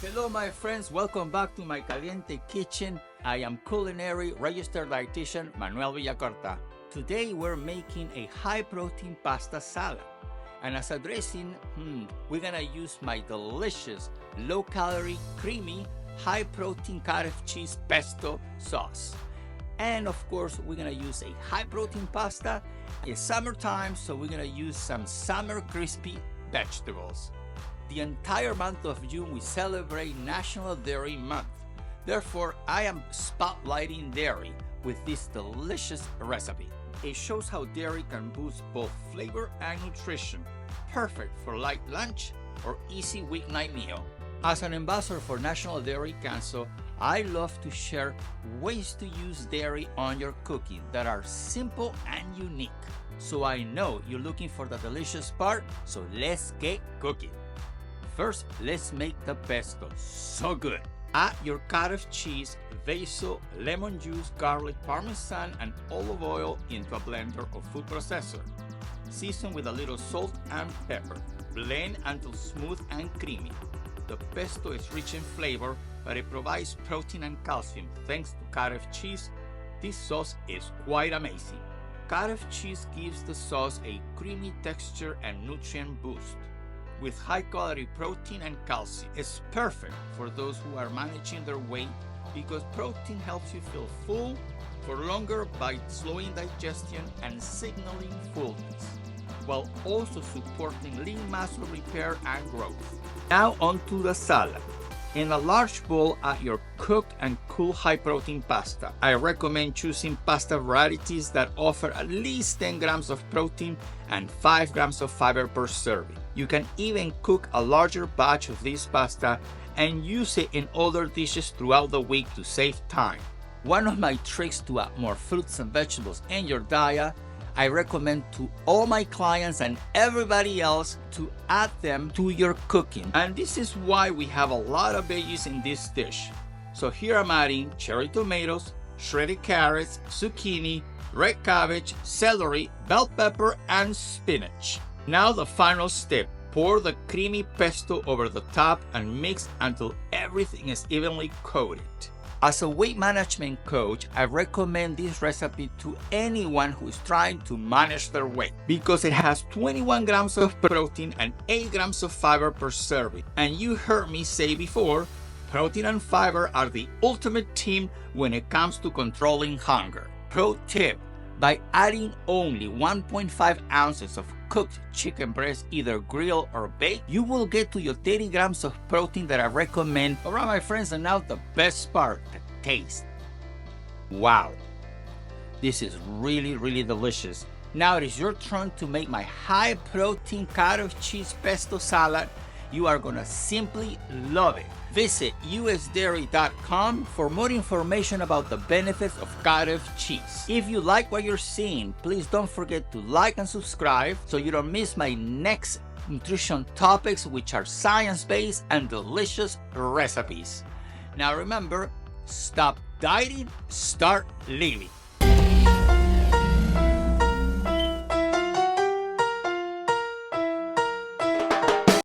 Hello my friends, welcome back to my Caliente kitchen. I am Culinary registered dietitian Manuel Villacorta. Today we're making a high protein pasta salad. And as a dressing, we're gonna use my delicious, low calorie, creamy, high protein cottage cheese pesto sauce. And of course, we're gonna use a high protein pasta. It's summertime, so we're gonna use some summer crispy vegetables. The entire month of June, we celebrate National Dairy Month. Therefore, I am spotlighting dairy with this delicious recipe. It shows how dairy can boost both flavor and nutrition, perfect for light lunch or easy weeknight meal. As an ambassador for National Dairy Council, I love to share ways to use dairy on your cooking that are simple and unique. So I know you're looking for the delicious part, so let's get cooking. First, let's make the pesto. So good. Add your cottage cheese, basil, lemon juice, garlic, parmesan, and olive oil into a blender or food processor. Season with a little salt and pepper. Blend until smooth and creamy. The pesto is rich in flavor, but it provides protein and calcium. Thanks to cottage cheese, this sauce is quite amazing. Cottage cheese gives the sauce a creamy texture and nutrient boost. With high-quality protein and calcium, it's perfect for those who are managing their weight because protein helps you feel full for longer by slowing digestion and signaling fullness, while also supporting lean muscle repair and growth. Now onto the salad. In a large bowl, add your cooked and cool high-protein pasta. I recommend choosing pasta varieties that offer at least 10 grams of protein and 5 grams of fiber per serving. You can even cook a larger batch of this pasta and use it in other dishes throughout the week to save time. One of my tricks to add more fruits and vegetables in your diet, I recommend to all my clients and everybody else to add them to your cooking. And this is why we have a lot of veggies in this dish. So here I'm adding cherry tomatoes, shredded carrots, zucchini, red cabbage, celery, bell pepper, and spinach. Now the final step. Pour the creamy pesto over the top and mix until everything is evenly coated. As a weight management coach, I recommend this recipe to anyone who is trying to manage their weight because it has 21 grams of protein and 8 grams of fiber per serving. And you heard me say before, protein and fiber are the ultimate team when it comes to controlling hunger. Pro tip, by adding only 1.5 ounces of cooked chicken breast, either grilled or baked, you will get to your 30 grams of protein that I recommend. All right, my friends, and now the best part, the taste. Wow, this is really delicious. Now it is your turn to make my high protein cottage cheese pesto salad. You are gonna simply love it. Visit usdairy.com for more information about the benefits of cottage cheese. If you like what you're seeing, please don't forget to like and subscribe so you don't miss my next nutrition topics, which are science-based and delicious recipes. Now remember, stop dieting, start living.